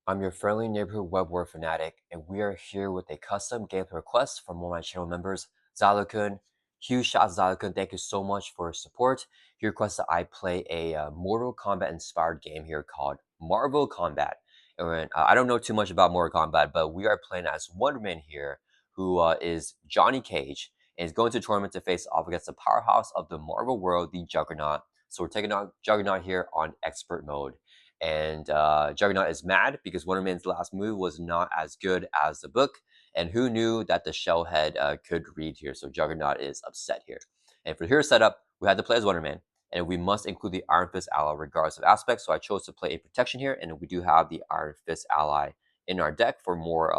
I'm your friendly neighborhood web war fanatic, and we are here with a custom gameplay request from one of my channel members, Zalakun. Huge shout out to Zalakun. Thank you so much for your support. He requested I play a Mortal Kombat inspired game here called Marvel Combat. And I don't know too much about Mortal Kombat, but we are playing as Wonderman here, who is Johnny Cage, and is going to tournament to face off against the powerhouse of the Marvel world, the Juggernaut. So we're taking on Juggernaut here on expert mode. And Juggernaut is mad because Wonder Man's last move was not as good as the book. And who knew that the Shellhead could read here? So Juggernaut is upset here. And for here setup, we had to play as Wonder Man. And we must include the Iron Fist ally regardless of aspects. So I chose to play a protection here. And we do have the Iron Fist ally in our deck for more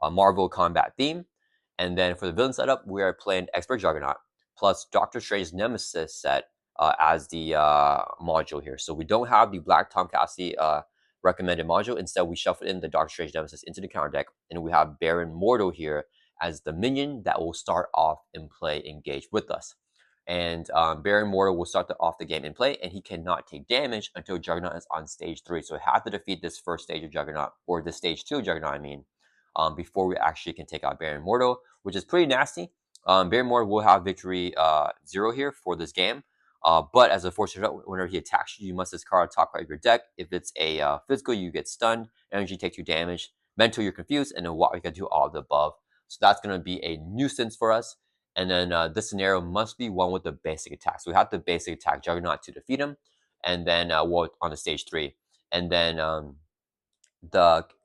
a Marvel combat theme. And then for the villain setup, we are playing Expert Juggernaut plus Doctor Strange Nemesis set as the module here. So we don't have the Black Tom Cassidy recommended module. Instead, we shuffle in the Doctor Strange Nemesis into the counter deck, and we have Baron Mordo here as the minion that will start off in play engage with us. And Baron Mordo will start off the game in play, and he cannot take damage until Juggernaut is on stage 3. So we have to defeat this first stage of Juggernaut, or the stage 2 of Juggernaut, I mean, before we actually can take out Baron Mordo, which is pretty nasty. Baron Mordo will have victory 0 here for this game. But as a fortune, whenever he attacks you, you must discard a top card of your deck. If it's a physical, you get stunned. Energy takes 2 damage. Mental, you're confused. And then what we can do all of the above. So that's going to be a nuisance for us. And then this scenario must be one with the basic attack. So we have the basic attack Juggernaut to defeat him. And then we'll on the stage 3. And then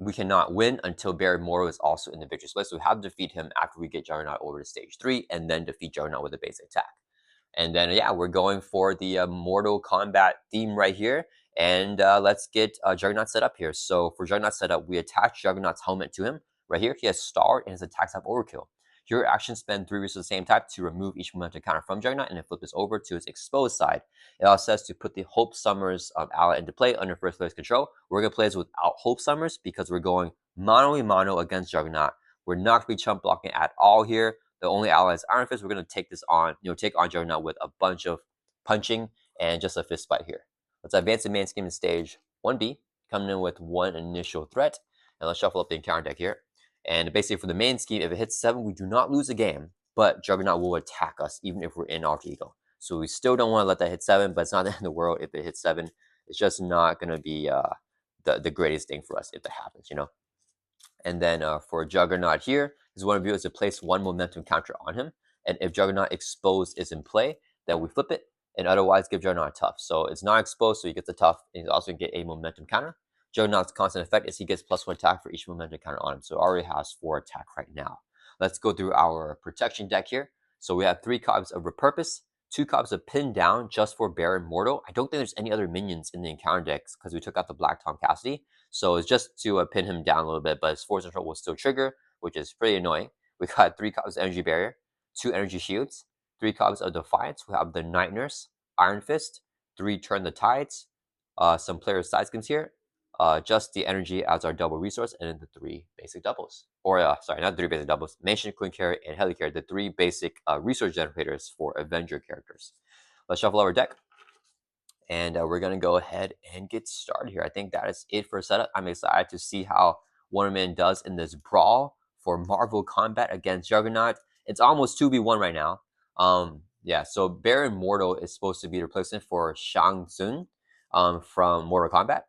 we cannot win until Baron Mordo is also in the victory split. So we have to defeat him after we get Juggernaut over to stage 3. And then defeat Juggernaut with a basic attack. And then, yeah, we're going for the Mortal Kombat theme right here. And let's get Juggernaut set up here. So for Juggernaut setup, we attach Juggernaut's helmet to him. Right here, he has Star and his attacks have Overkill. Your actions spend 3 resources of the same type to remove each momentum counter from Juggernaut and then flip this over to its exposed side. It also says to put the Hope Summers ally into play under first place control. We're going to play this without Hope Summers because we're going mono against Juggernaut. We're not going to be chump blocking at all here. The only ally is Iron Fist. We're going to take this on, take on Juggernaut with a bunch of punching and just a fist fight here. Let's advance the main scheme in stage 1B, coming in with 1 initial threat. And let's shuffle up the encounter deck here. And basically for the main scheme, if it hits 7, we do not lose a game, but Juggernaut will attack us even if we're in Alter Ego. So we still don't want to let that hit 7, but it's not the end of the world if it hits 7. It's just not going to be the greatest thing for us if that happens, And then for Juggernaut here, is one of you is to place 1 momentum counter on him. And if Juggernaut exposed is in play, then we flip it and otherwise give Juggernaut a tough. So it's not exposed, so he gets a tough, and he's also going to get a momentum counter. Juggernaut's constant effect is he gets +1 attack for each momentum counter on him. So it already has 4 attack right now. Let's go through our protection deck here. So we have 3 copies of Repurpose, 2 copies of Pin Down just for Baron Mordo. I don't think there's any other minions in the encounter decks because we took out the Black Tom Cassidy. So it's just to pin him down a little bit, but his force control will still trigger, which is pretty annoying. We got 3 copies of Energy Barrier, 2 Energy Shields, 3 copies of Defiance. We have the Night Nurse, Iron Fist, 3 Turn the Tides, some player side skins here, just the energy as our double resource, and then the 3 basic doubles. Or, sorry, not 3 basic doubles, Mansion, Queen Carry, and Helicarrier, the 3 basic resource generators for Avenger characters. Let's shuffle our deck. And we're going to go ahead and get started here. I think that is it for setup. I'm excited to see how Wonderman does in this brawl for Marvel Combat against Juggernaut. It's almost 2v1 right now. Yeah, so Baron Mordo is supposed to be the replacement for Shang Tsung from Mortal Kombat.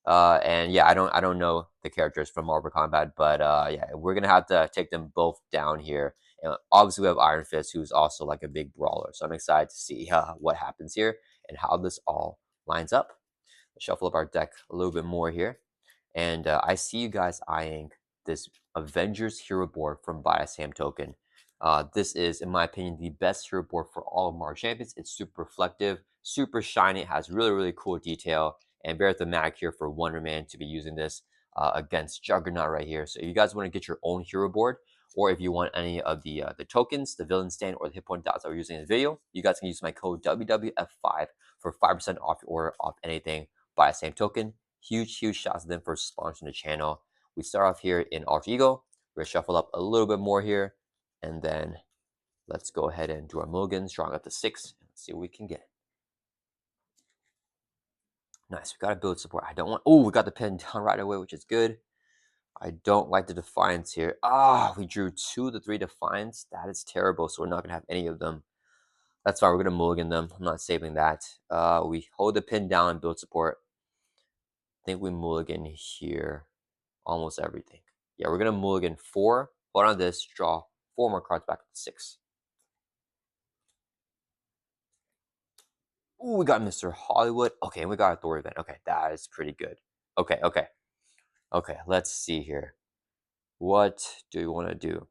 And yeah, I don't know the characters from Marvel Combat, but yeah, we're gonna have to take them both down here. And obviously, we have Iron Fist, who's also like a big brawler. So I'm excited to see what happens here and how this all lines up. Let's shuffle up our deck a little bit more here. And I see you guys eyeing this Avengers hero board from Buy a Sam Token. This is, in my opinion, the best hero board for all of Marvel Champions. It's super reflective, super shiny, it has really cool detail, and very thematic here for Wonder Man to be using this against Juggernaut right here. So if you guys want to get your own hero board, or if you want any of the tokens, the villain stand, or the hit point dots that we're using in this video, you guys can use my code WWF5 for 5% off your order off anything Buy a Sam Token. Huge shouts to them for sponsoring the channel. We start off here in Alter Ego. We're going to shuffle up a little bit more here. And then let's go ahead and do our mulligans, drawing up to 6. And let's see what we can get. Nice. We got to build support. I don't want. Oh, we got the pin down right away, which is good. I don't like the Defiance here. Ah, we drew 2 of the 3 Defiance. That is terrible. So we're not gonna have any of them. That's fine. We're gonna mulligan them. I'm not saving that. We hold the pin down and build support. I think we mulligan here. Almost everything. Yeah, we're gonna mulligan 4. Hold on this. Draw 4 more cards back to 6. Ooh, we got Mr. Hollywood. Okay, and we got a Thor event. Okay, that is pretty good. Okay, okay. Okay, let's see here. What do you want to do?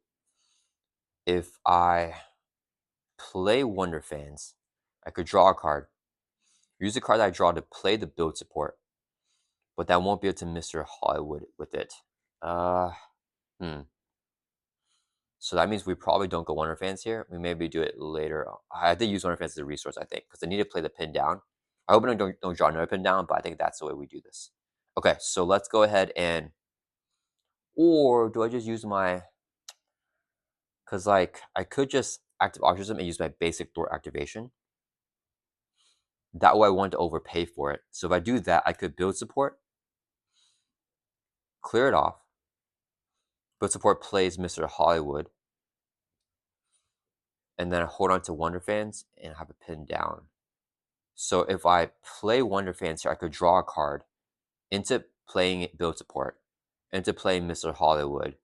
If I play Wonder Fans, I could draw a card. Use the card that I draw to play the build support. But that won't be able to Mr. Hollywood with it. Hmm. So that means we probably don't go Wonder Fans here. We maybe do it later. I did use Wonder Fans as a resource, I think, because I need to play the pin down. I hope I don't draw another pin down, but I think that's the way we do this. Okay, so let's go ahead and... Or do I just use my... Because, like, I could just active Altruism and use my basic Thor activation. That way I want to overpay for it. So if I do that, I could build support, clear it off. Build support plays Mr. Hollywood. And then I hold on to Wonder Fans and have it pinned down. So if I play Wonder Fans here, I could draw a card into playing build support, into playing Mr. Hollywood,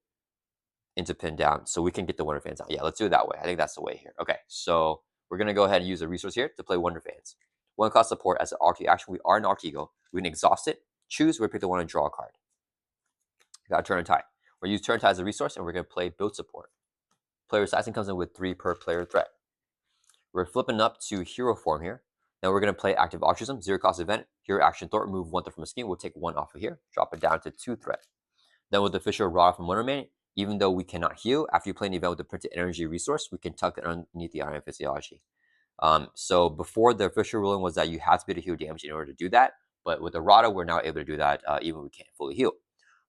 into pin down, so we can get the Wonder Fans out. Yeah, let's do it that way. I think that's the way here. Okay, so we're gonna go ahead and use a resource here to play Wonder Fans. 1 cost support as an RT action. We are an Artigo. We can exhaust it, choose, we pick the one and draw a card. Got a turn and tie. We're gonna use turn tie as a resource, and we're gonna play build support. Player sizing comes in with 3 per player threat. We're flipping up to hero form here. Now we're going to play active altruism, 0 cost event, hero action Thor, remove 1 threat from a scheme. We'll take 1 off of here, drop it down to 2 threat. Then with the official raw from Wonderman, even though we cannot heal, after you play an event with the printed energy resource, we can tuck it underneath the Ionic Physiology. So before, the official ruling was that you have to be able to heal damage in order to do that, but with the Rada, we're now able to do that even when we can't fully heal.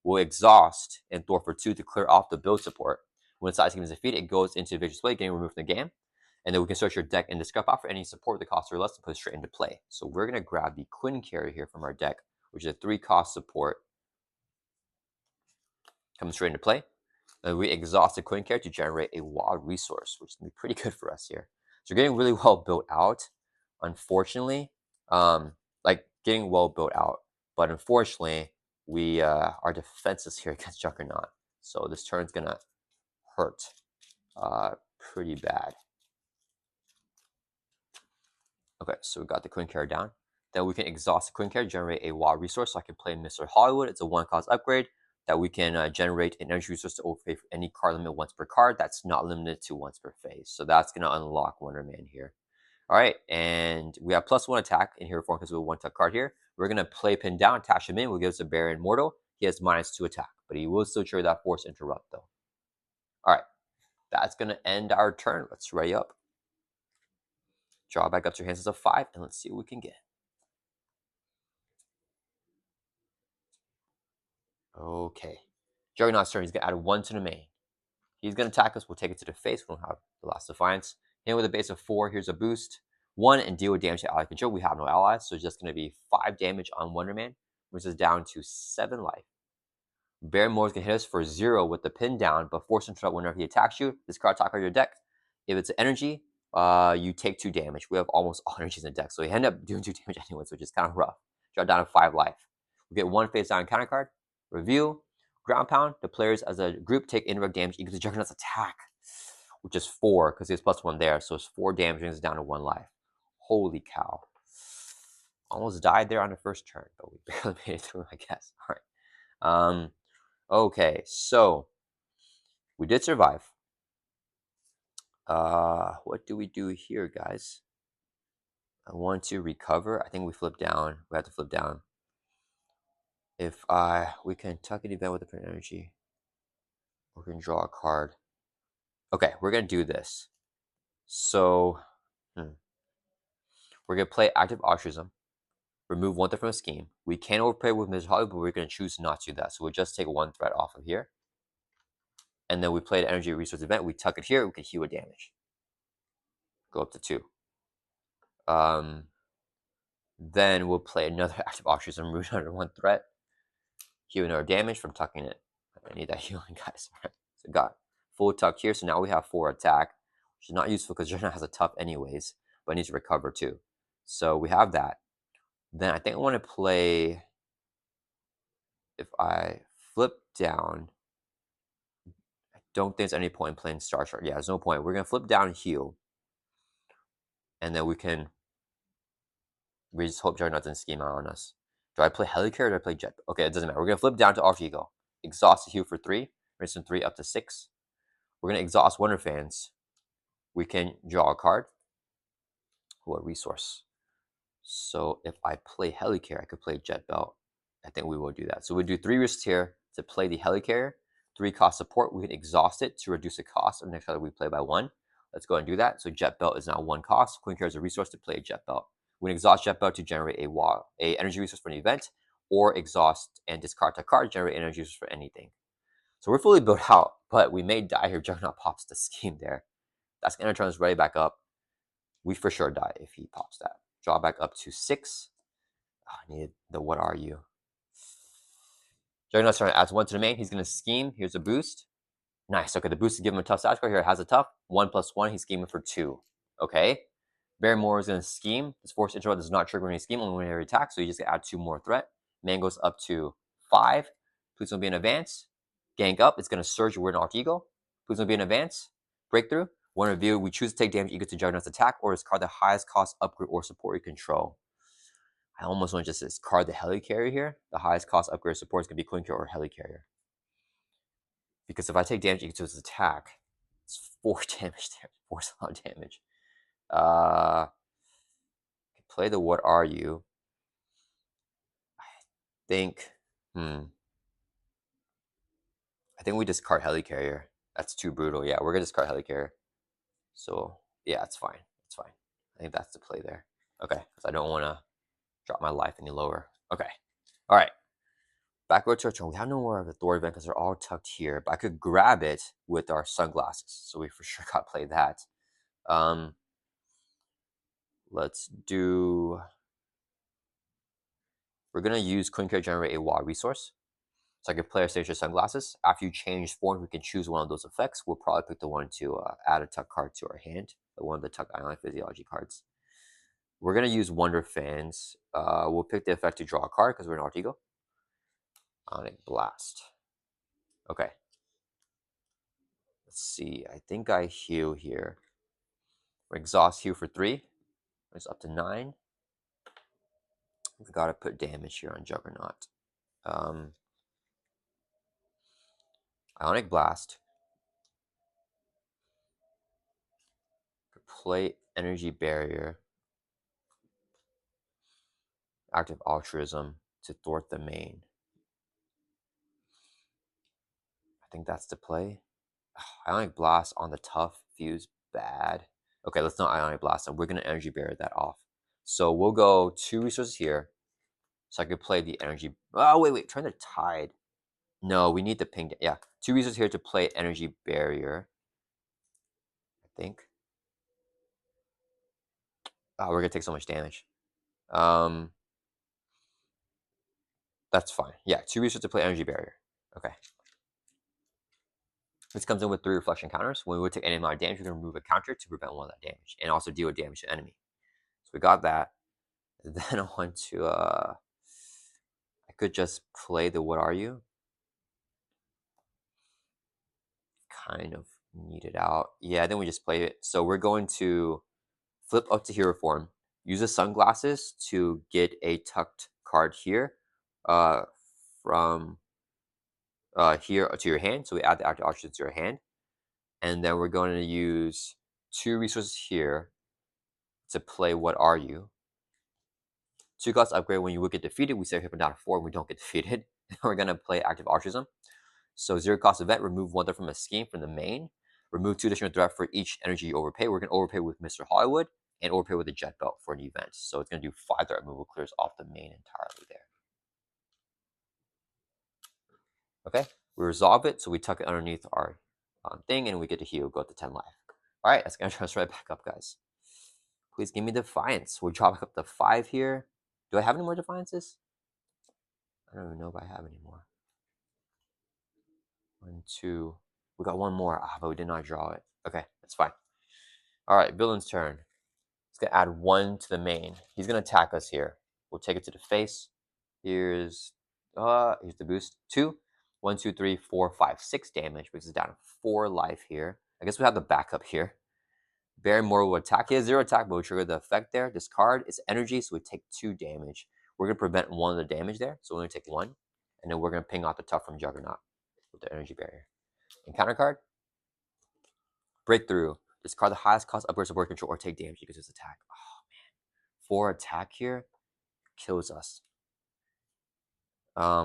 We'll exhaust and Thor for 2 to clear off the build support. When the side scheme is defeated, it goes into Vicious Play, getting removed from the game. And then we can search your deck and discard out for any support the cost or less to put it straight into play. So we're going to grab the Quinn carrier here from our deck, which is a 3 cost support. Comes straight into play. And we exhaust the Quinn carrier to generate a wild resource, which is going to be pretty good for us here. So we're getting really well built out. Unfortunately, getting well built out. But unfortunately, we our defenses here against Juggernaut. So this turn's going to hurt pretty bad. Okay, so we got the Quinn carrier down. Then we can exhaust the Quinn carrier, generate a wild resource. So I can play Mr. Hollywood. It's a 1 cost upgrade that we can generate an energy resource to overpay for any card limit once per card. That's not limited to once per phase. So that's going to unlock Wonderman here. All right, and we have +1 attack in hero form because we have 1 tuck card here. We're going to play pin down, attach him in. We'll give us a Baron Mordo. He has -2 attack, but he will still trigger that Force Interrupt though. All right, that's going to end our turn. Let's ready up. Draw back up to your hands as a 5, and let's see what we can get. Okay. Juggernaut's turn. He's going to add 1 to the main. He's going to attack us. We'll take it to the face. We don't have the last Defiance. And with a base of 4, here's a boost. 1 and deal with damage to ally control. We have no allies, so it's just going to be 5 damage on Wonderman, which is down to 7 life. Baron Mordo can hit us for 0 with the pin down, but force interrupt whenever he attacks you. Discard top card of your deck. If it's an energy, you take 2 damage. We have almost all energies in the deck, so we end up doing 2 damage anyways, which is kind of rough. Drop down to 5 life. We get 1 face down counter card. Review. Ground pound. The players as a group take indirect damage equal to Juggernaut's attack, which is 4 because there's +1 there, so it's 4 damage, brings it down to 1 life. Holy cow. Almost died there on the first turn, but we barely made it through, I guess. All right. Okay, so we did survive. What do we do here, guys? I want to recover. I think we flip down. We have to flip down. If we can tuck an event with the print energy. We're going to draw a card. Okay, we're going to do this. So, we're going to play active altruism. Remove 1 threat from a scheme. We can overplay with Mr. Hollywood, but we're going to choose not to do that. So we'll just take 1 threat off of here. And then we play the energy resource event. We tuck it here. We can heal with damage. Go up to 2. Then we'll play another active altruism, root under 1 threat. Heal another damage from tucking it. I need that healing, guys. All right. So got full tuck here. So now we have 4 attack, which is not useful because Juggernaut has a tough anyways, but it needs to recover too. So we have that. Then I think I want to play, if I flip down, I don't think there's any point in playing Star Chart. Yeah, there's no point. We're going to flip down and heal. And then we just hope Juggernaut doesn't scheme out on us. Do I play Helicarrier or do I play Jet? Okay, it doesn't matter. We're going to flip down to Alter Ego. Exhaust the heal for 3. Raise from 3 up to 6. We're going to exhaust Wonder Fans. We can draw a card. Or a resource. So if I play Helicarrier, I could play Jet Belt. I think we will do that. So we'll do 3 risks here to play the Helicarrier. 3 cost support. We can exhaust it to reduce the cost of the next card we play by 1. Let's go ahead and do that. So Jet Belt is now 1 cost. Queen Carrier is a resource to play a Jet Belt. We can exhaust Jet Belt to generate a energy resource for an event, or exhaust and discard a card, generate energy resource for anything. So we're fully built out, but we may die here. Juggernaut pops the scheme there. That's going to turn us right back up. We for sure die if he pops that. Draw back up to 6. Oh, I need the what are you? Juggernaut's trying to add 1 to the main. He's going to scheme. Here's a boost. Nice. Okay, the boost is giving him a tough side score. Here it has a tough. 1 + 1. He's scheming for 2. Okay. Baron Mordo is going to scheme. This force interval does not trigger when he scheme, only when he attacks, so you just add 2 more threat. Man goes up to 5. Please don't be in advance. Gank up. It's going to surge. We're an Alter Ego. Please don't be in advance. Breakthrough. One review. We choose to take damage equal to Juggernaut's attack or discard the highest cost upgrade or support you control. I almost want to just discard the Helicarrier here. The highest cost upgrade or support is going to be Queen Carrier or Helicarrier. Because if I take damage equal to his attack, it's 4 damage there. 4 is a lot of damage. Play the what are you? I think we discard Helicarrier. That's too brutal. Yeah, we're gonna discard Helicarrier. So yeah, it's fine. It's fine. I think that's the play there. Okay, because I don't want to drop my life any lower. Okay. All right. Back over to our turn. We have no more of the Thor event because they're all tucked here, but I could grab it with our sunglasses. So we for sure got to play that. Let's do. We're gonna use Queen Carrier generate a WA resource. So I can play our Stage Sunglasses. After you change form, we can choose one of those effects. We'll probably pick the one to add a tuck card to our hand, one of the tuck Ionic Physiology cards. We're going to use Wonder Fans. We'll pick the effect to draw a card because we're an Alter Ego. Ionic Blast. Okay. Let's see. I think I heal here. Exhaust heal for 3. It's up to 9. We've got to put damage here on Juggernaut. Ionic Blast. Play Energy Barrier. Active Altruism to thwart the main. I think that's the play. Ionic Blast on the tough feels bad. Okay, let's not Ionic Blast them. We're going to Energy Barrier that off. So we'll go 2 resources here. So I could play the Energy... Oh, wait. Trying to Tide. No, we need the ping. Yeah, 2 resources here to play Energy Barrier. I think. Oh, we're going to take so much damage. That's fine. Yeah, 2 resources to play Energy Barrier. Okay. This comes in with 3 reflection counters. When we would take any amount of damage, we're going to remove a counter to prevent one of that damage. And also deal damage to enemy. So we got that. Then I want to, I could just play the what are you? Kind of need it out. Yeah, then we just play it. So we're going to flip up to hero form. Use the sunglasses to get a tucked card here. From here to your hand. So we add the active option to your hand. And then we're going to use 2 resources here to play what are you? 2 cost upgrade. When you would get defeated, we set him down to 4 and we don't get defeated. We're going to play active altruism. So 0 cost event, remove 1 threat from a scheme from the main. Remove 2 additional threat for each energy you overpay. We're going to overpay with Mr. Hollywood and overpay with the Jet Belt for an event. So it's going to do 5 threat removal, clears off the main entirely there. Okay, we resolve it. So we tuck it underneath our thing and we get to heal, go up to 10 life. All right, that's going to transfer right back up, guys. Please give me Defiance. We'll drop back up to 5 here. Do I have any more Defiances? I don't even know if I have any more. 1, 2. We got one more. But we did not draw it. Okay, that's fine. All right, villain's turn. He's gonna add 1 to the main. He's gonna attack us here. We'll take it to the face. Here's the boost. 2. 1, 2, 3, 4, 5, 6 damage, brings us down 4 life here. I guess we have the backup here. Baron Mordo will attack. He has 0 attack, but we'll trigger the effect there. Discard. It's energy, so we take 2 damage. We're gonna prevent 1 of the damage there, so we're gonna take 1, and then we're gonna ping off the tough from Juggernaut with the energy barrier. Encounter card. Breakthrough. Discard the highest cost upgrade support control or take damage because it's attack. Oh man, 4 attack here kills us.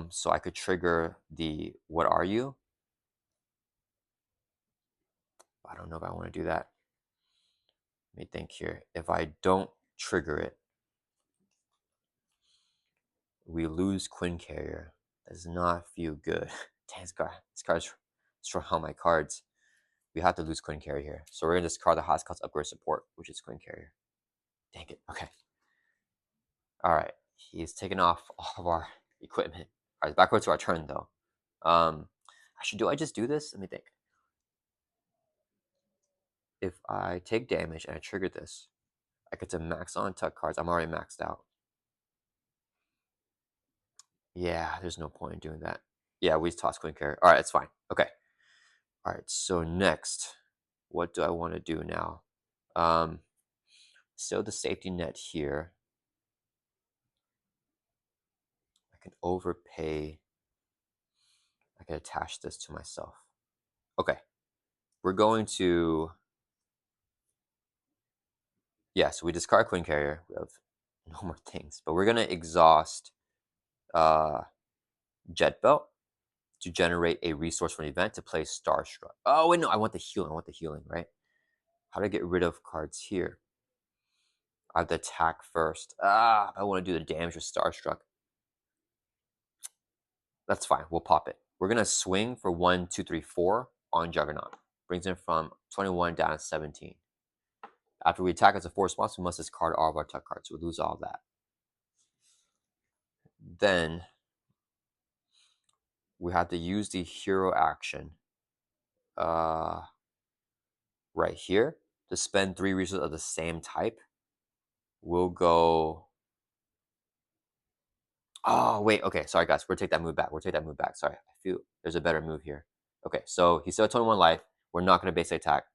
So I could trigger the what are you? I don't know if I want to do that. Let me think here. If I don't trigger it, we lose Quinn Carrier. That does not feel good. Dang, this card's destroying all my cards. We have to lose Quinn Carrier here. So we're gonna discard the highest cost upgrade support, which is Quinn Carrier. Dang it. Okay. All right. He's taken off all of our equipment. All right, back over to our turn though. Actually, do I just do this? Let me think. If I take damage and I trigger this, I get to max on tuck cards. I'm already maxed out. Yeah, there's no point in doing that. Yeah, we toss Queen Carrier. All right, it's fine. Okay. All right, so next, what do I want to do now? So the safety net here. I can overpay. I can attach this to myself. Okay. We're going to... Yeah, so we discard Queen Carrier. We have no more things. But we're going to exhaust Jet Belt to generate a resource for an event to play Starstruck. Oh, wait, no, I want the healing, right? How do I get rid of cards here? I have the attack first. I want to do the damage with Starstruck. That's fine. We'll pop it. We're going to swing for 1, 2, 3, 4 on Juggernaut. Brings it from 21 down to 17. After we attack as a 4 response, we must discard all of our tuck cards. So we lose all that. Then we have to use the hero action right here to spend 3 resources of the same type. We'll go... Oh, wait. Okay, sorry, guys. We'll take that move back. Sorry. I feel there's a better move here. Okay, so he's still at 21 life. We're not going to base attack.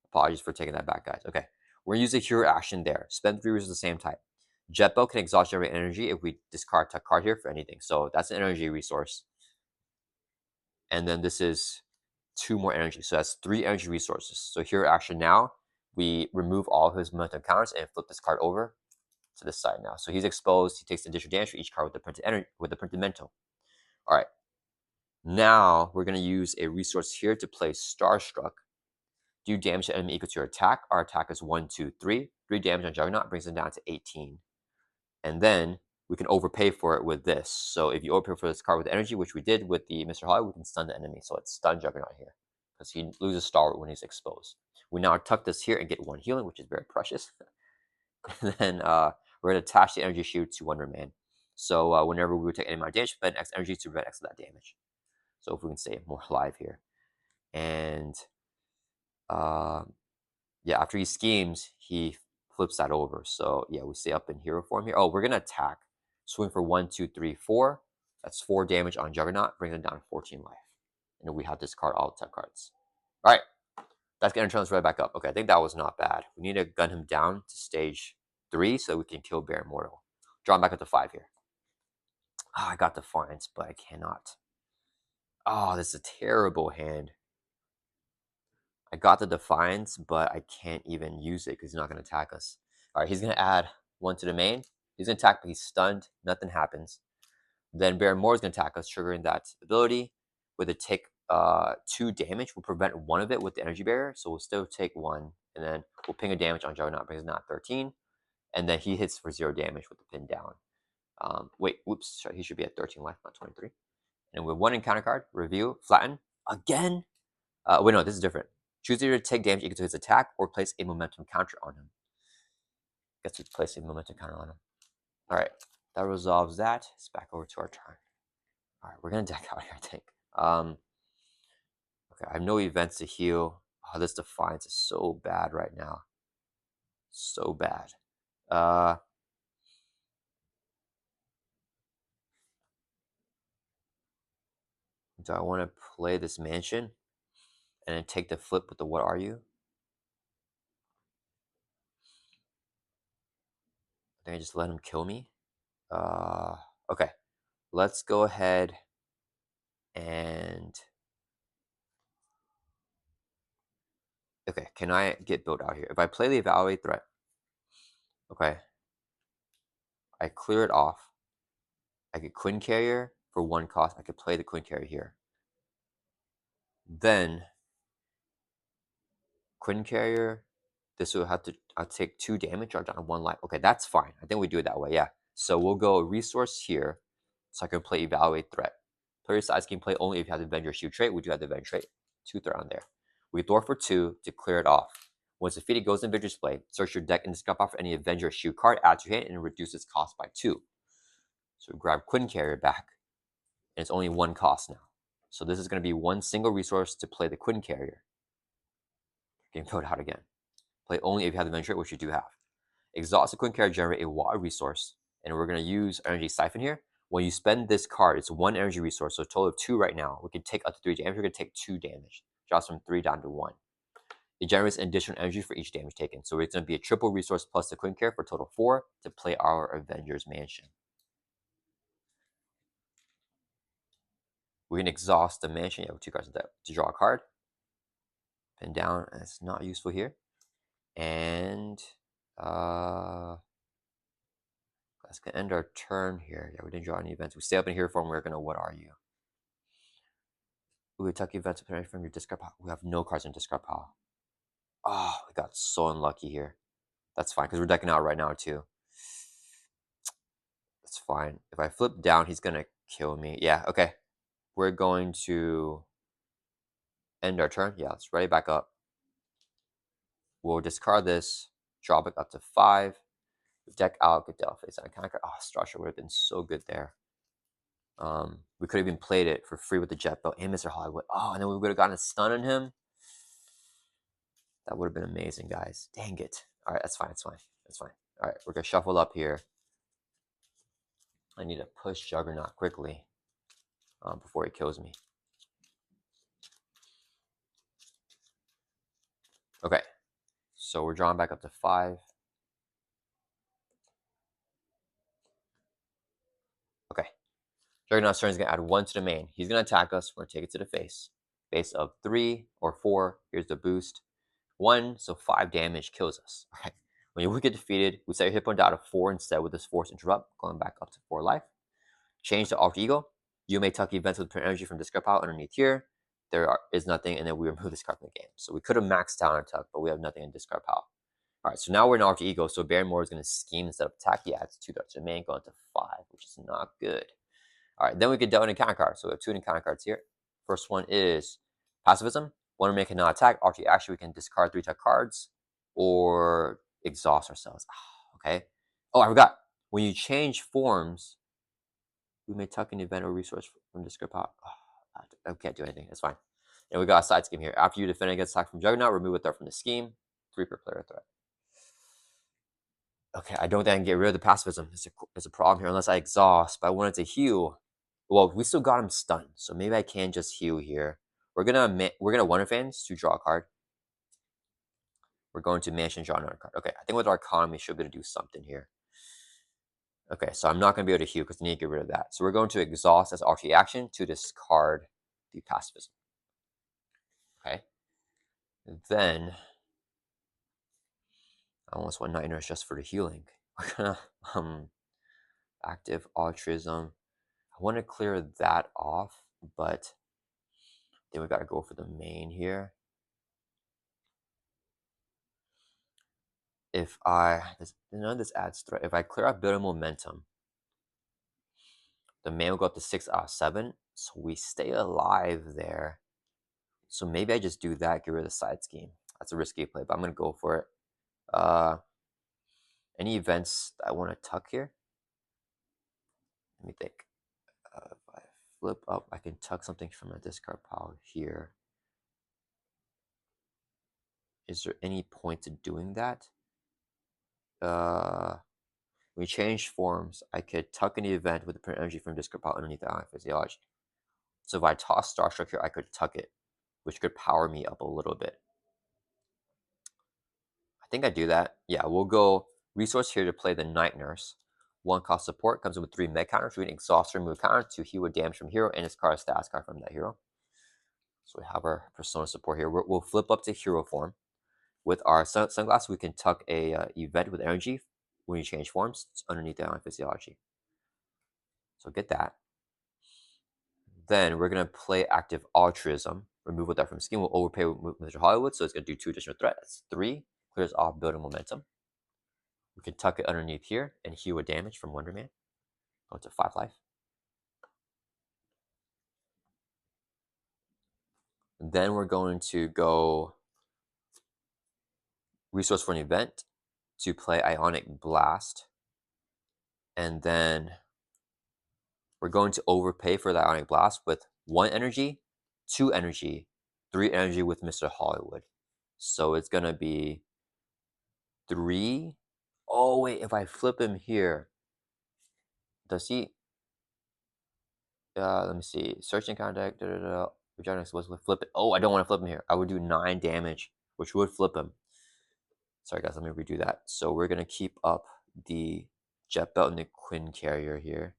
Apologies for taking that back, guys. Okay, we're going to use a hero action there. Spend 3 resources of the same type. Jetbow can exhaust generate energy if we discard tuck card here for anything. So that's an energy resource. And then this is 2 more energy. So that's 3 energy resources. So hero action now, we remove all his momentum counters and flip this card over to this side now. So he's exposed. He takes additional damage for each card with the printed energy, with the printed mental. All right. Now we're going to use a resource here to play Starstruck. Do damage to enemy equal to your attack. Our attack is 1, 2, 3. 3 damage on Juggernaut brings it down to 18. And then we can overpay for it with this. So if you overpay for this card with energy, which we did with the Mr. Holly, we can stun the enemy. So it's stun Juggernaut here because he loses stalwart when he's exposed. We now tuck this here and get 1 healing, which is very precious. And then we're going to attach the energy shield to Wonderman. So whenever we would take any amount of damage, spend X energy to prevent X of that damage. So if we can stay more alive here. And yeah, after he schemes, he flips that over. So yeah, we stay up in hero form here. Oh, we're going to attack. Swing for 1, 2, 3, 4. That's 4 damage on Juggernaut, brings it down to 14 life. And we have to discard all 10 cards. All right, that's going to turn us right back up. Okay, I think that was not bad. We need to gun him down to stage 3 so we can kill Baron Mordo. Draw him back up to 5 here. Oh, I got Defiance, but I cannot. Oh, this is a terrible hand. I got the Defiance, but I can't even use it because he's not going to attack us. All right, he's going to add 1 to the main. He's going to attack, but he's stunned. Nothing happens. Then Baron Mordo is going to attack us, triggering that ability. With a take 2 damage, we'll prevent 1 of it with the energy barrier. So we'll still take 1, and then we'll ping a damage on Juggernaut, brings it down to 13. And then he hits for 0 damage with the pin down. Wait, whoops, sorry, he should be at 13 life, not 23. And with 1 encounter card, review, flatten, again. Wait, no, this is different. Choose either to take damage equal to his attack or place a momentum counter on him. Guess we place a momentum counter on him. All right, That resolves that. It's back over to our turn. All right, we're gonna deck out here, I think. Okay, I have no events to heal. Oh, this Defiance is so bad right now. So bad. Do I want to play this Mansion and then take the flip with the What Are You? Then I just let him kill me. Okay, let's go ahead and okay. Can I get built out here? If I play the Evaluate Threat, okay, I clear it off. I get Quinn Carrier for 1 cost. I could play the Quinn Carrier here. Then Quinn Carrier, this will have to, I'll take 2 damage, or down 1 life. Okay, that's fine. I think we do it that way, yeah. So we'll go resource here, so I can play Evaluate Threat. Player size can play only if you have the Avenger Shield trait. We do have the Avenger trait. 2 threat on there. We throw for 2 to clear it off. Once defeated, goes in Avenger display. Search your deck and discard off any Avenger Shield card, add to your hand, and reduce its cost by 2. So we grab Quinn Carrier back, and it's only 1 cost now. So this is going to be 1 single resource to play the Quinn Carrier. Game code out again. Play only if you have the Avenger, which you do have. Exhaust the Quinn Carrier, generate a water resource, and we're going to use Energy Siphon here. When you spend this card, it's 1 energy resource, so a total of 2 right now. We can take up to 3 damage. We're going to take 2 damage. Drops from 3 down to 1. It generates an additional energy for each damage taken. So it's going to be a triple resource plus the Quinn Carrier for a total of 4 to play our Avengers Mansion. We can exhaust the Mansion. You have 2 cards to draw a card. Pin down. It's not useful here. And that's going to end our turn here. Yeah, we didn't draw any events. We stay up in here for we're going to What Are You? We attack events from your discard pile. We have no cards in discard pile. Oh, we got so unlucky here. That's fine, because we're decking out right now, too. That's fine. If I flip down, he's going to kill me. Yeah, okay. We're going to end our turn. Yeah, let's ready back up. We'll discard this, drop it up to 5. Deck out, get Delph face on conquer. Oh, Structure would have been so good there. We could have even played it for free with the Jet Belt and Mr. Hollywood. Oh, and then we would have gotten a stun on him. That would have been amazing, guys. Dang it. All right, that's fine. That's fine. That's fine. All right, we're going to shuffle up here. I need to push Juggernaut quickly before he kills me. Okay, so we're drawing back up to 5. Okay, Juggernaut's turn is going to add 1 to the main. He's going to attack us. We're going to take it to the face. Face of 3 or 4. Here's the boost. 1, so 5 damage kills us. Okay. When you get defeated, we set your hit point down to 4 instead with this Force Interrupt, going back up to 4 life. Change to Alter Ego. You may tuck events with energy from discard pile underneath here. Is nothing, and then we remove this card from the game. So we could have maxed down our tuck, but we have nothing in discard pile. All right, so now we're in Alter Ego, so Baron Mordo is going to scheme instead of attack. He adds 2 darts to the main, going to 5, which is not good. All right, then we get dealt in encounter cards. So we have 2 encounter cards here. First one is Pacifism. Wonderman cannot attack. Alter Action, we can discard 3 tuck cards or exhaust ourselves. Okay. Oh, I forgot. When you change forms, we may tuck an event or resource from discard pile. Oh, I can't do anything. It's fine. And we got a side scheme here. After you defend against attack from Juggernaut, remove a threat from the scheme. 3 per player threat. Okay, I don't think I can get rid of the pacifism. There's a problem here unless I exhaust, but I wanted to heal. Well, we still got him stunned, so maybe I can just heal here. We're gonna Wonder Fans to draw a card. We're going to Mansion, draw another card. Okay, I think with our economy, we should be able to do something here. Okay, so I'm not going to be able to heal because I need to get rid of that. So we're going to exhaust as RT action to discard the pacifism. Okay. And then I almost want Night Nurse just for the healing. We're gonna active altruism. I want to clear that off, but then we got to go for the main here. If none of this adds threat. If I clear out building momentum, the main will go up to 6 out of 7. So we stay alive there. So maybe I just do that, get rid of the side scheme. That's a risky play, but I'm going to go for it. Any events that I want to tuck here? Let me think. If I flip up, I can tuck something from a discard pile here. Is there any point to doing that? When we change forms, I could tuck any event with the print energy from discard pile underneath the Ionic Physiology. So if I toss Starstruck here, I could tuck it, which could power me up a little bit. I think I do that. Yeah, we'll go resource here to play the Night Nurse. 1 cost support comes in with 3 med counters. We can exhaust or remove counter to heal with damage from hero and discard a status card from that hero. So we have our persona support here. We'll flip up to hero form. With our sunglasses, we can tuck a event with energy when you change forms. It's underneath the Ionic Physiology. So get that. Then we're going to play active altruism. Remove that from scheme. We'll overpay with Mr. Hollywood, so it's going to do 2 additional threats. 3 clears off building momentum. We can tuck it underneath here and heal with damage from Wonderman. Go to 5 life. And then we're going to go resource for an event to play Ionic Blast. And then we're going to overpay for the Ionic Blast with 1 energy, 2 energy, 3 energy with Mr. Hollywood. So it's going to be 3. Oh, wait, if I flip him here, does he? Let me see. Searching contact. Vagina supposed to flip it. Oh, I don't want to flip him here. I would do 9 damage, which would flip him. Sorry, guys. Let me redo that. So we're going to keep up the Jet Belt and the Quinn Carrier here.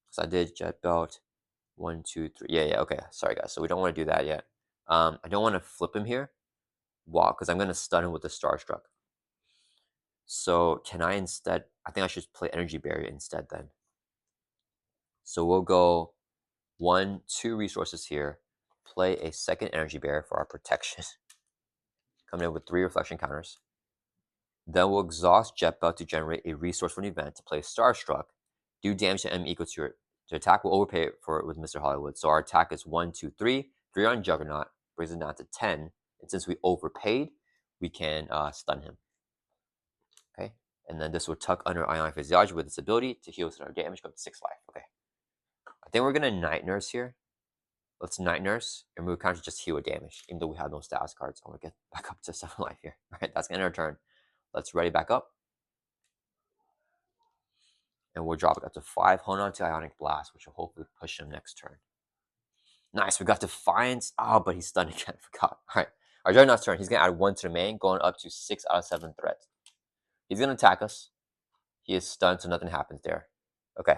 So I did Jet Belt. 1, 2, 3. Yeah. Okay. Sorry, guys. So we don't want to do that yet. I don't want to flip him here. Wow, because I'm going to stun him with the Starstruck. So can I instead? I think I should play Energy Barrier instead then. So we'll go 1, 2 resources here. Play a second Energy Barrier for our protection. Coming in with 3 reflection counters. Then we'll exhaust Jet Belt to generate a resource for an event to play Starstruck. Do damage to enemy equal to your attack. We'll overpay for it with Mr. Hollywood. So our attack is 1, 2, 3. 3 on Juggernaut. Brings it down to 10. And since we overpaid, we can stun him. Okay. And then this will tuck under Ionic Physiology with its ability to heal our damage. Go to 6 life. Okay. I think we're going to Night Nurse here. Let's Night Nurse and remove counter to just heal damage, even though we have no status cards. I want to get back up to 7 life here. All right, that's going to end our turn. Let's ready back up. And we'll drop it up to 5. Hold on to Ionic Blast, which will hopefully push him next turn. Nice, we got Defiance. Oh, but he's stunned again. I forgot. All right, our Juggernaut's turn. He's going to add 1 to the main, going up to 6 out of 7 threats. He's going to attack us. He is stunned, so nothing happens there. Okay.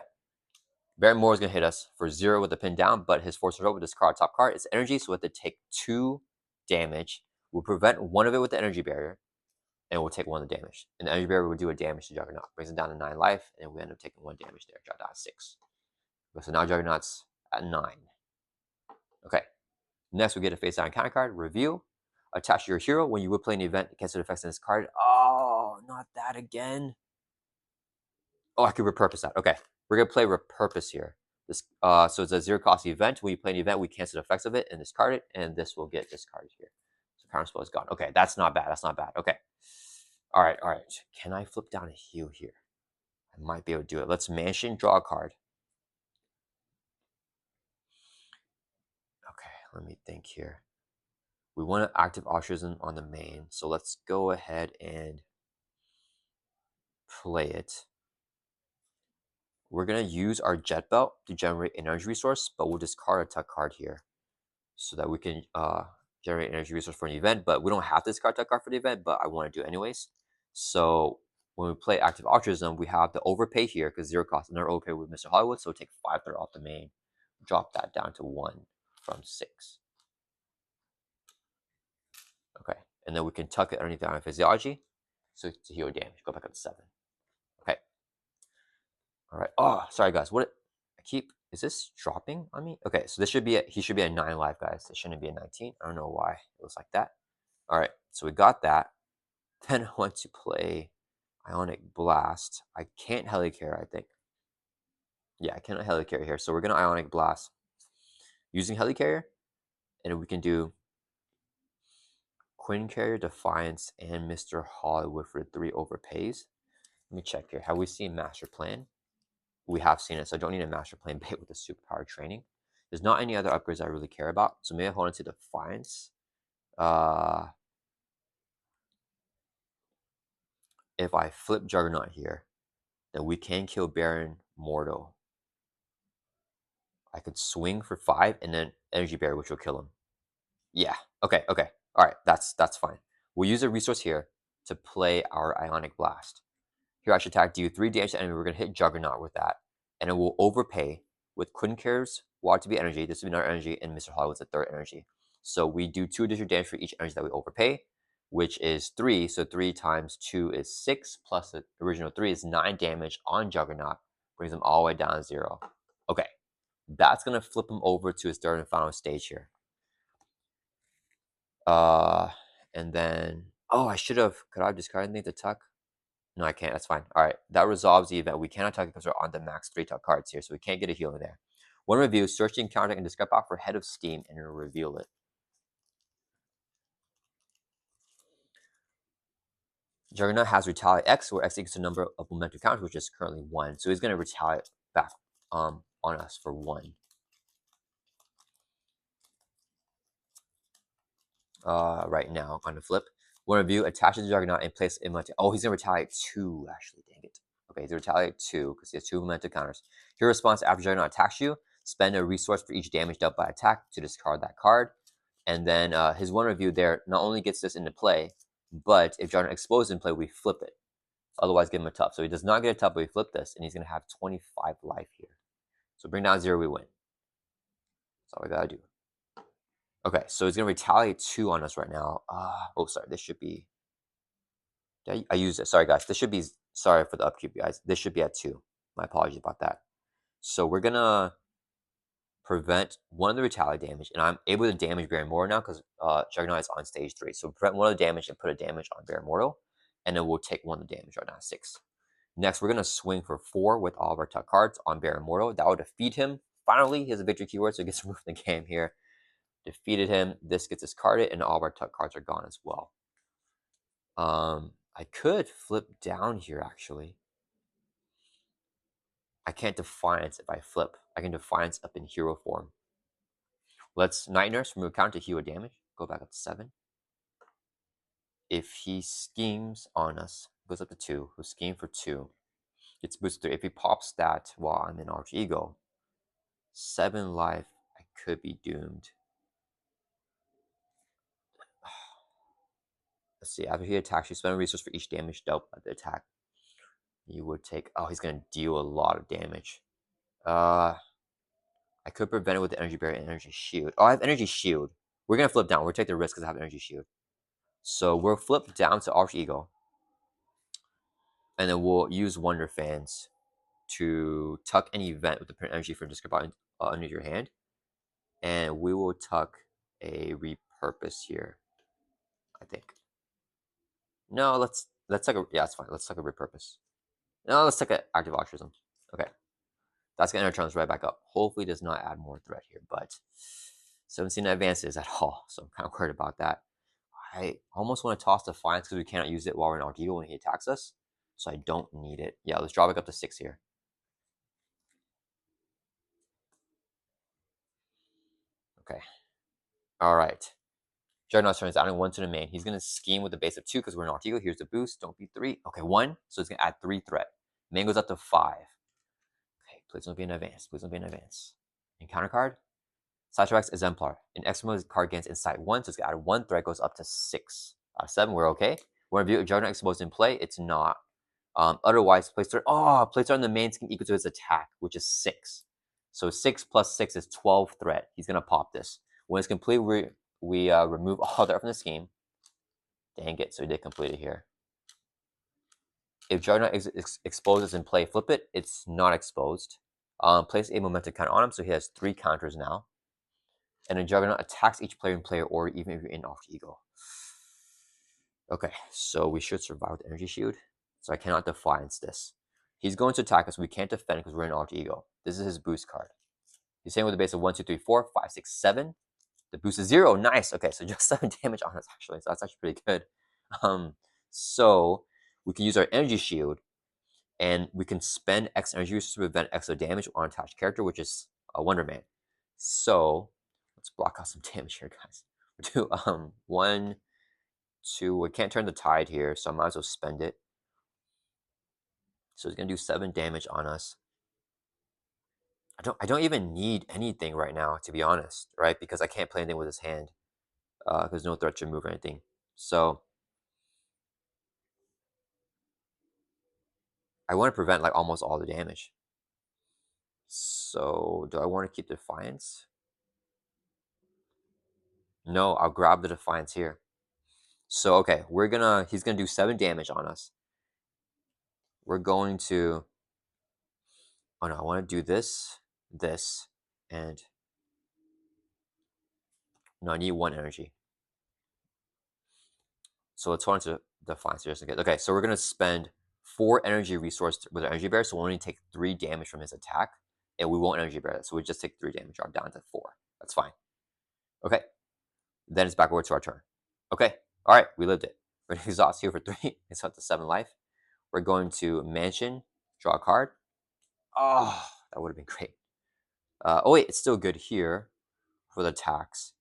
Baron Mordo is going to hit us for 0 with the pin down, but his force control with this card, top card, is energy, so we have to take 2 damage. We'll prevent 1 of it with the energy barrier, and we'll take 1 of the damage. And the energy barrier will do a damage to Juggernaut. Brings it down to 9 life, and we end up taking 1 damage there. Drop down to 6. So now Juggernaut's at 9. Okay. Next, we get a face down counter card. Review. Attach to your hero. When you would play an event, cancel the effects on this card. Oh, not that again. Oh, I could repurpose that. Okay. We're going to play Repurpose here. This, so it's a 0 cost event. When you play an event, we cancel the effects of it and discard it, and this will get discarded here. So counter spell is gone. Okay, that's not bad. That's not bad. Okay. All right. Can I flip down a heal here? I might be able to do it. Let's Mansion, draw a card. Okay, let me think here. We want to active altruism on the main, so let's go ahead and play it. We're going to use our Jet Belt to generate an energy resource, but we'll discard a tuck card here so that we can generate an energy resource for an event, but we don't have to discard tuck card for the event, but I want to do it anyways. So when we play active altruism, we have the overpay here because 0 cost, another overpay with Mr. Hollywood, so we'll take 5 threat off the main, drop that down to 1 from 6. Okay, and then we can tuck it underneath the Ionic Physiology, so to heal damage, go back up to 7. Okay. All right. Oh, sorry guys. Is this dropping on me? Okay, so he should be at 9 life, guys. It shouldn't be a 19. I don't know why it was like that. All right, so we got that. Then I want to play Ionic Blast. I can't Helicarrier, I think. Yeah, I cannot Helicarrier here. So we're gonna Ionic Blast using Helicarrier, and we can do Quinn Carrier, Defiance, and Mr. Hollywood for 3 overpays. Let me check here. Have we seen Master Plan? we have seen it, so I don't need a Master Plan bait with the superpower training. There's not any other upgrades I really care about, so maybe I hold on to Defiance. If I flip Juggernaut here, then we can kill Baron Mordo. I could swing for 5 and then Energy Barrier, which will kill him. Yeah. Okay. Okay. All right. That's fine. We'll use a resource here to play our Ionic Blast. Here I should attack, do 3 damage to enemy. We're gonna hit Juggernaut with that, and it will overpay with Quinn Care's Water to be energy. This will be another energy, and Mr. Hollywood's a third energy. So we do 2 additional damage for each energy that we overpay, which is 3. So 3 times 2 is 6, plus the original 3 is 9 damage on Juggernaut, brings him all the way down to 0. Okay, that's gonna flip him over to his third and final stage here. And then, oh, I should have. Could I have discarded anything to tuck? No, I can't. That's fine. All right, that resolves the event. We cannot tuck it because we're on the max 3 tuck cards here, so we can't get a healing there. One review: search the encounter and discard out for Head of Steam, and it'll reveal it. Juggernaut has Retaliate X, where X equals the number of momentum counters, which is currently 1. So he's going to retaliate back on us for 1. Right now on the flip. One review: attaches the Juggernaut and place it. Oh, he's going to retaliate 2. Actually, dang it. Okay, he's going to retaliate 2 because he has 2 momentum counters. Your response after Juggernaut attacks you: spend a resource for each damage dealt by attack to discard that card. And then his one review there not only gets this into play, but if Juggernaut explodes in play, we flip it. Otherwise, give him a tough. So he does not get a tough, but we flip this, and he's going to have 25 life here. So bring down 0, we win. That's all we got to do. Okay, so he's going to retaliate 2 on us right now. Oh, sorry, this should be... I used it. Sorry, guys. This should be... Sorry for the upkeep, guys. This should be at 2. My apologies about that. So we're going to prevent one of the retaliate damage, and I'm able to damage Baron Mordo now because Juggernaut is on stage 3. So prevent one of the damage and put a damage on Baron Mordo, and then we'll take 1 of the damage right now, 6. Next, we're going to swing for 4 with all of our tuck cards on Baron Mordo. That will defeat him. Finally, he has a victory keyword, so he gets removed from the game here. Defeated him. This gets discarded, and all of our tuck cards are gone as well. I could flip down here, actually. I can't Defiance if I flip. I can Defiance up in hero form. Let's Night Nurse, remove counter to hero damage. Go back up to 7. If he schemes on us, goes up to 2. He'll scheme for 2. Gets boosted 3. If he pops that while I'm in Arch Ego, 7 life, I could be doomed. Let's see. After he attacks, you spend a resource for each damage dealt by the attack. You would take... Oh, he's going to deal a lot of damage. I could prevent it with the Energy Barrier and Energy Shield. Oh, I have Energy Shield. We're going to flip down. We'll take the risk because I have Energy Shield. So we'll flip down to Arch Ego. And then we'll use Wonder Fans to tuck any event with the print energy from discard under your hand. And we will tuck a Repurpose here, I think. No, let's tuck a... Yeah, it's fine. Let's tuck a Repurpose. No, let's tuck an Active Altruism. Okay. That's going to enter turns right back up. Hopefully does not add more threat here, but 17 advances at all, so I'm kind of worried about that. I almost want to toss Defiance because we cannot use it while we're in Arch Ego when he attacks us, so I don't need it. Yeah, let's draw back up to 6 here. Okay. All right. Juggernaut turns adding 1 to the main. He's going to scheme with a base of 2 because we're in Arch Ego. Here's the boost. Don't be 3. Okay, 1. So it's going to add 3 threat. Main goes up to 5. Okay, please don't be in advance. Please don't be in advance. Encounter card. Sidetrack's Exemplar. An extra card gains insight 1, so it's going to add 1 threat, goes up to 6. 7, we're okay. When review Juggernaut exposed in play, it's not. Otherwise, place threat on the main scheme equal to his attack, which is 6. So 6 plus 6 is 12 threat. He's going to pop this. When it's complete, we remove all threat from the scheme. Dang it, so we did complete it here. If Juggernaut exposes in play, flip it. It's not exposed. Place a momentum counter on him, so he has 3 counters now. And a Juggernaut attacks each player in play, or even if you're in Arch Ego. Okay, so we should survive with Energy Shield. So I cannot Defiance this. He's going to attack us. We can't defend because we're in Arch Ego. This is his boost card. He's saying with a base of 1, 2, 3, 4, 5, 6, 7. The boost is 0. Nice. Okay, so just 7 damage on us, actually. So that's actually pretty good. So we can use our Energy Shield And we can spend X energy resources to prevent extra damage on attached character, which is a Wonderman. So let's block out some damage here, guys. We'll do 1, 2. We can't turn the tide here, so I might as well spend it. So it's gonna do 7 damage on us. I don't even need anything right now, to be honest, right? Because I can't play anything with his hand. Because no threat to move or anything. So I want to prevent like almost all the damage. So do I want to keep Defiance? No, I'll grab the Defiance here. So okay, he's gonna do 7 damage on us. We're going to, oh no, I want to do this, and no, I need 1 energy. So let's hold on to Defiance just in case. Okay, so we're gonna spend 4 energy resource with our energy bear, so we'll only take 3 damage from his attack, and we won't energy bear that, so we just take 3 damage, drop down to 4. That's fine. Okay, then it's back over to our turn. Okay, all right, we lived it. We're gonna exhaust here for 3. It's up to 7 life. We're going to Mansion, draw a card. Oh, that would have been great. Oh wait, it's still good here for the attacks.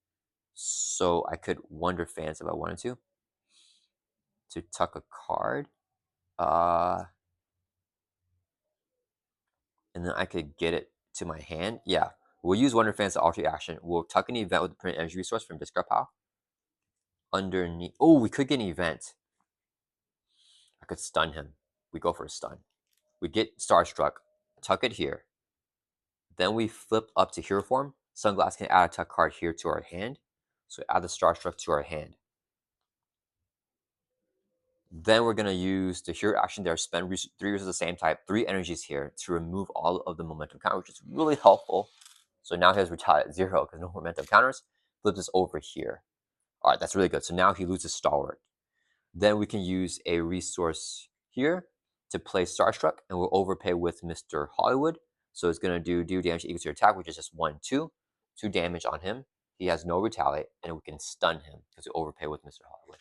So I could Wonder Fans if I wanted to tuck a card. And then I could get it to my hand. Yeah, we'll use Wonder Fans to alter action. We'll tuck an event with the print energy resource from discard pile. Underneath, oh, we could get an event. I could stun him. We go for a stun. We get Starstruck, tuck it here. Then we flip up to hero form. Sunglass can add a tuck card here to our hand. So add the Starstruck to our hand. Then we're going to use the hero action there, spend 3 resources of the same type, 3 energies here to remove all of the momentum counter, which is really helpful. So now he has retaliate at 0 because no momentum counters. Flip this over here. All right, that's really good. So now he loses Stalwart. Then we can use a resource here to play Starstruck, and we'll overpay with Mr. Hollywood. So it's going to do damage equal to your attack, which is just 1, 2. 2 damage on him. He has no retaliate, and we can stun him because we overpay with Mr. Hollywood.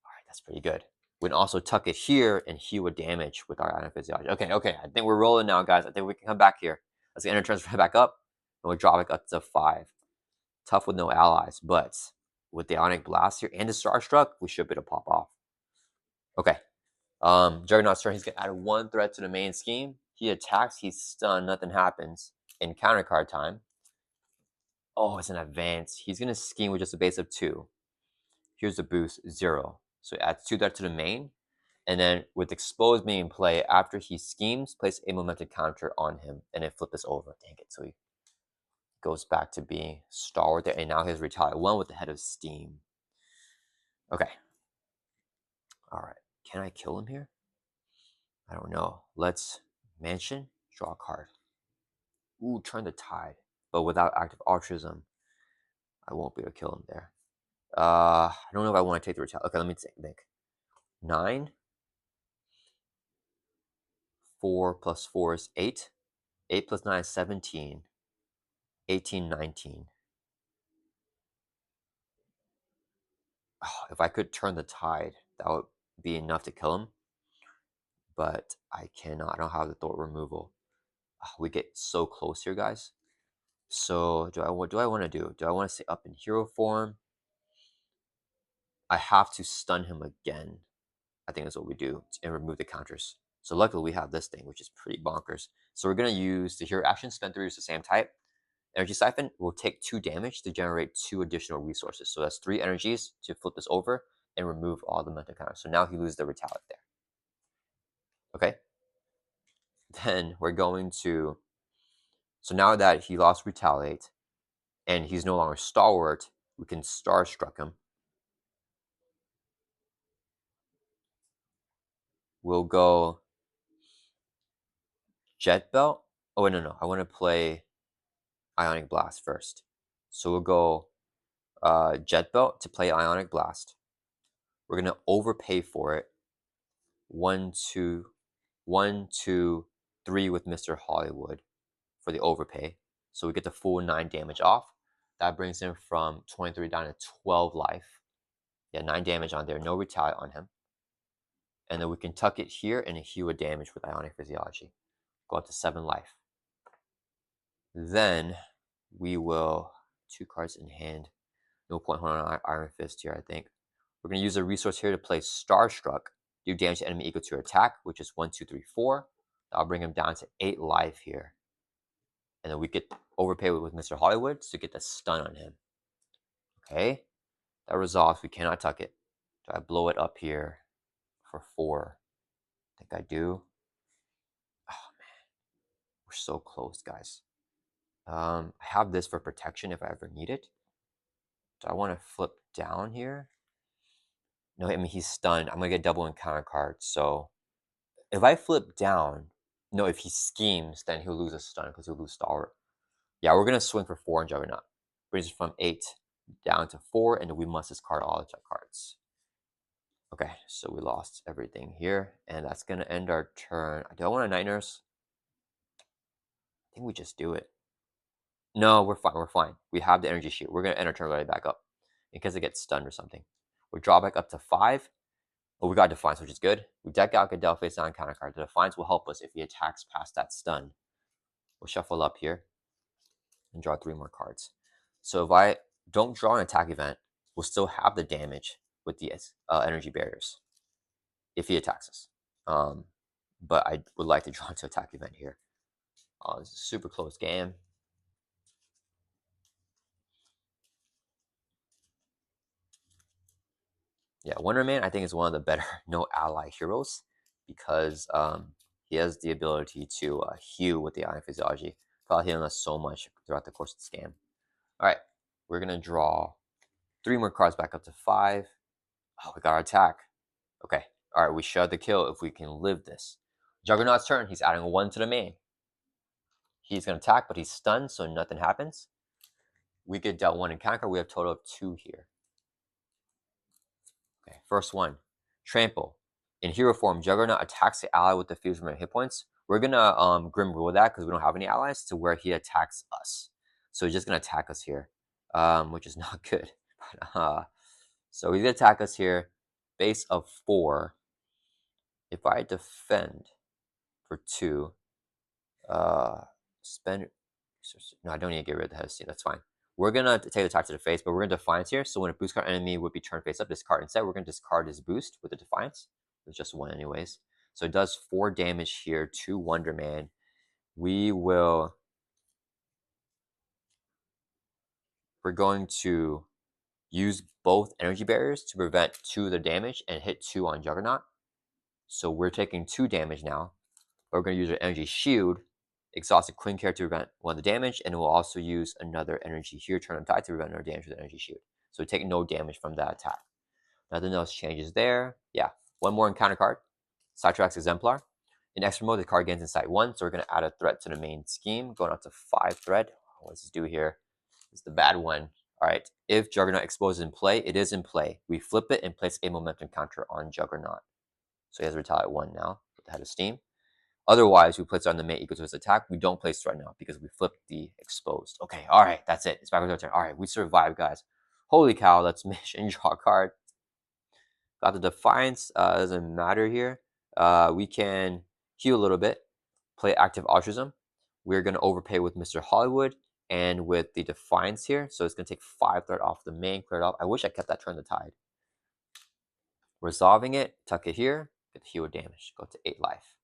All right, that's pretty good. We can also tuck it here and heal damage with our Ionic Physiology. Okay. I think we're rolling now, guys. I think we can come back here. Let's get enter transfer back up, and we'll drop it up to 5. Tough with no allies, but with the Ionic Blast here and the Starstruck, we should be able to pop off. Okay. Juggernaut Strange, he's gonna add 1 threat to the main scheme. He attacks, he's stunned, nothing happens. In counter card time. Oh, it's an advance. He's gonna scheme with just a base of 2. Here's the boost, 0. So it adds 2 threat to the main. And then with Exposed being in play, after he schemes, place a momentum counter on him and then flip this over. Dang it. So he goes back to being Stalwart there. And now he has Retaliate 1 with the Head of Steam. Okay. All right. Can I kill him here? I don't know. Let's Mansion, draw a card. Ooh, turn the tide. But without active altruism, I won't be able to kill him there. I don't know if I want to take the Retaliate. Okay, let me think. 9. 4 plus 4 is 8. 8 plus 9 is 17. 18, 19. Oh, if I could turn the tide, that would be enough to kill him. But I cannot. I don't have the thought removal. We get so close here, guys. So what do I want to do? Do I want to stay up in hero form? I have to stun him again. I think that's what we do, and remove the counters. So luckily we have this thing, which is pretty bonkers. So we're going to use the hero action, spend 3 the same type. Energy Siphon will take 2 damage to generate 2 additional resources. So that's 3 energies to flip this over and remove all the mental counters. So now he loses the Retaliate there. Okay. Then we're going to, so now that he lost Retaliate and he's no longer Stalwart, we can Starstruck him. We'll go Jet Belt. Oh, wait, no. I want to play Ionic Blast first. So we'll go Jet Belt to play Ionic Blast. We're going to overpay for it. 1, 2, 1, 2, 3 with Mr. Hollywood for the overpay. So we get the full 9 damage off. That brings him from 23 down to 12 life. Yeah, 9 damage on there. No retaliate on him. And then we can tuck it here and heal a damage with Ionic Physiology. Go up to 7 life. Then we will 2 cards in hand. No point holding on Iron Fist here, I think. We're going to use a resource here to play Starstruck. Do damage to enemy equal to your attack, which is 1, 2, 3, 4. That'll bring him down to 8 life here. And then we could overpay with Mr. Hollywood to get the stun on him. Okay. That resolves. We cannot tuck it. Do I blow it up here for 4? I think I do. Oh, man. We're so close, guys. I have this for protection if I ever need it. Do I want to flip down here? No, I mean, he's stunned. I'm going to get double encounter cards. So if I flip down, no, if he schemes, then he'll lose a stun because he'll lose Stalwart. Yeah, we're going to swing for 4 on Juggernaut. Brings it from 8 down to 4, and we must discard all the check cards. Okay, so we lost everything here, and that's going to end our turn. Do I want a Night Nurse? I think we just do it. No, we're fine. We're fine. We have the energy shield. We're going to end our turn right back up in case it gets stunned or something. We draw back up to 5. Oh, we got Defiance, which is good. We deck out Goodell face down counter card. The Defiance will help us if he attacks past that stun. We'll shuffle up here and draw 3 more cards. So if I don't draw an attack event, we'll still have the damage with the energy barriers if he attacks us. But I would like to draw into attack event here. This is a super close game. Yeah, Wonderman I think is one of the better no ally heroes because he has the ability to heal with the Ionic Physiology. Probably healing us so much throughout the course of this game. All right, we're gonna draw 3 more cards back up to 5. Oh, we got our attack. Okay, all right, we shut the kill if we can live this. Juggernaut's turn. He's adding 1 to the main. He's gonna attack, but he's stunned, so nothing happens. We get dealt 1 in counter. We have a total of 2 here. Okay, first one, Trample. In hero form, Juggernaut attacks the ally with the fuse from hit points. We're gonna Grim Rule that because we don't have any allies to where he attacks us. So he's just gonna attack us here, which is not good. So he's gonna attack us here, base of 4. If I defend for 2, spend. No, I don't need to get rid of the hesitate. That's fine. We're gonna take the attack to the face, but we're gonna Defiance here. So when a boost card enemy would be turned face up, discard instead. We're gonna discard his boost with the Defiance. It's just 1 anyways. So it does 4 damage here to Wonderman. We're going to use both energy barriers to prevent 2 of the damage and hit 2 on Juggernaut. So we're taking 2 damage now. We're going to use our energy shield, exhaust a Queen character to prevent 1 of the damage, and we'll also use another energy here, turn on tide to prevent another damage with the energy shield. So we take no damage from that attack. Nothing else changes there. Yeah, 1 more encounter card. Sidetracks Exemplar. In extra mode, the card gains insight 1, so we're going to add a threat to the main scheme, going up to 5 threat. What does this do here? It's the bad one. All right, if Juggernaut exposes in play, it is in play. We flip it and place a momentum counter on Juggernaut. So he has Retaliate 1 now with the Head of Steam. Otherwise, we place it on the main equal to his attack. We don't place threat now because we flipped the exposed. Okay, all right, that's it. It's back with our turn. All right, we survived, guys. Holy cow, let's mission draw a card. Got the Defiance, doesn't matter here. We can heal a little bit, play Active Altruism. We're going to overpay with Mr. Hollywood and with the Defiance here. So it's going to take 5 threat off the main, clear it off. I wish I kept that Turn the Tide. Resolving it, tuck it here, get the heal damage, go to 8 life.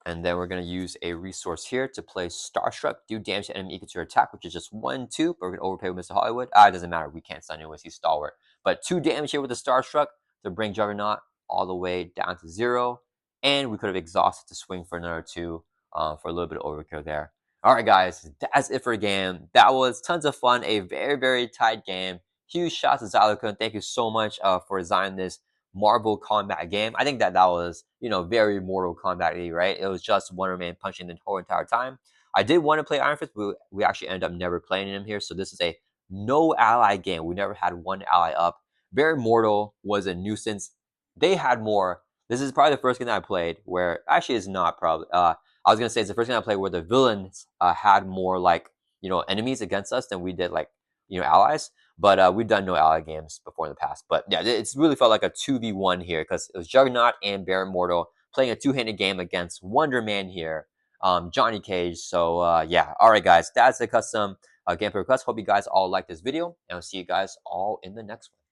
And then we're going to use a resource here to play Starstruck, do damage to enemy equal to your attack, which is just 1, 2, but we're going to overpay with Mr. Hollywood. It doesn't matter, we can't stun anyways, he's Stalwart. But 2 damage here with the Starstruck to bring Juggernaut all the way down to 0. And we could have exhausted to swing for another 2 for a little bit of overkill there. All right, guys, that's it for the game. That was tons of fun, a very, very tight game. Huge shout out to Xylokun. Thank you so much for designing this Marvel Kombat game. I think that was, very Mortal Kombat-y, right? It was just Wonderman punching the whole entire time. I did want to play Iron Fist, but we actually ended up never playing him here. So this is a no ally game. We never had 1 ally up. Baron Mordo was a nuisance. They had more. This is probably the first game that I played where, actually it's not probably, I was going to say it's the first game I played where the villains had more enemies against us than we did allies. But we've done no ally games before in the past. But yeah, it's really felt like a 2v1 here because it was Juggernaut and Baron Mordo playing a two-handed game against Wonderman here, Johnny Cage. So yeah, all right, guys, that's the custom gameplay request. Hope you guys all like this video, and I'll see you guys all in the next one.